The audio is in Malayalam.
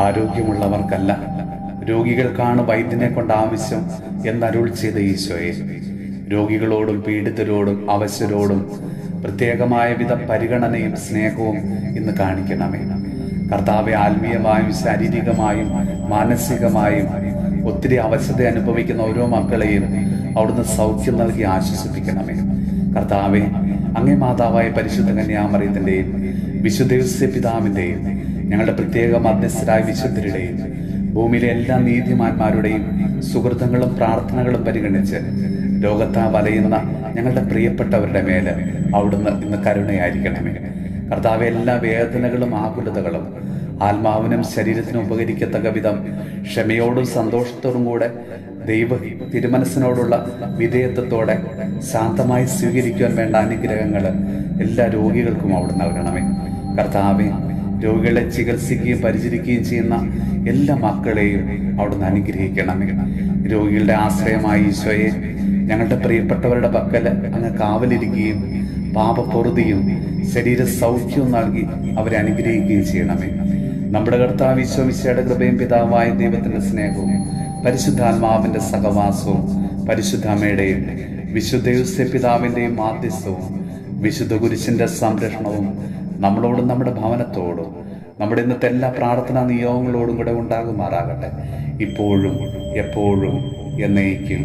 ആരോഗ്യമുള്ളവർക്കല്ല, രോഗികൾക്കാണ് വൈദ്യനെ കൊണ്ട് ആവശ്യം എന്നരുൾ ചെയ്ത ഈശോയെ, രോഗികളോടും പീഡിതരോടും അവശരോടും പ്രത്യേകമായ വിധ പരിഗണനയും സ്നേഹവും ഇന്ന് കാണിക്കണമേ. കർത്താവെ, ആത്മീയമായും ശാരീരികമായും മാനസികമായും ഒത്തിരി അവശത അനുഭവിക്കുന്ന ഓരോ മക്കളെയും അവിടുന്ന് സൗഖ്യം നൽകി ആശ്വസിപ്പിക്കണമേ. കർത്താവെ, അങ്ങേ മാതാവായ പരിശുദ്ധ കന്യാമറിയത്തിൻ്റെയും വിശുദ്ധ ഔസേപ്പ് പിതാവിൻ്റെയും ഞങ്ങളുടെ പ്രത്യേക മധ്യസ്ഥരായ വിശുദ്ധരുടെയും ഭൂമിയിലെ എല്ലാ നീതിമാന്മാരുടെയും സുഹൃത്തുക്കളും പ്രാർത്ഥനകളും പരിഗണിച്ച് ലോകത്താ വലയുന്ന ഞങ്ങളുടെ പ്രിയപ്പെട്ടവരുടെ മേല് അവിടുന്ന് ഇന്ന് കരുണയായിരിക്കണമേ. കർത്താവെ, എല്ലാ വേദനകളും ആകുലതകളും ആത്മാവിനും ശരീരത്തിനും ഉപകരിക്കത്തക്ക വിധം ക്ഷമയോടും സന്തോഷത്തോടും കൂടെ ദൈവ തിരുമനസ്സിനോടുള്ള വിധേയത്വത്തോടെ ശാന്തമായി സ്വീകരിക്കുവാൻ വേണ്ട അനുഗ്രഹങ്ങൾ എല്ലാ രോഗികൾക്കും അവിടെ നൽകണമേ. കർത്താവെ, രോഗികളെ ചികിത്സിക്കുകയും പരിചരിക്കുകയും ചെയ്യുന്ന എല്ലാ മക്കളെയും അവിടുന്ന് അനുഗ്രഹിക്കണമേ. രോഗികളുടെ ആശ്രയമായ ഈശോയെ, ഞങ്ങളുടെ പ്രിയപ്പെട്ടവരുടെ പക്കൽ അങ്ങ് കാവലിരിക്കുകയും പാപപ്പൊറുതിയും ശരീര സൗഖ്യവും നൽകി അവരെ അനുഗ്രഹിക്കുകയും ചെയ്യണമേ. നമ്മുടെ കർത്താവ് ഈശോ മിശിഹായുടെ കൃപയും പിതാവായ ദൈവത്തിന്റെ സ്നേഹവും പരിശുദ്ധാത്മാവിന്റെ സഹവാസവും പരിശുദ്ധ അമ്മയുടെയും വിശുദ്ധ ഔസേപ്പ് പിതാവിന്റെയും മാധ്യസ്ഥവും വിശുദ്ധ കുരിശിന്റെ സംരക്ഷണവും നമ്മളോടും നമ്മുടെ ഭവനത്തോടും നമ്മുടെ ഇന്നത്തെ എല്ലാ പ്രാർത്ഥനാ നിയോഗങ്ങളോടും കൂടെ ഉണ്ടാകുമാറാകട്ടെ, ഇപ്പോഴും എപ്പോഴും എന്നേക്കും.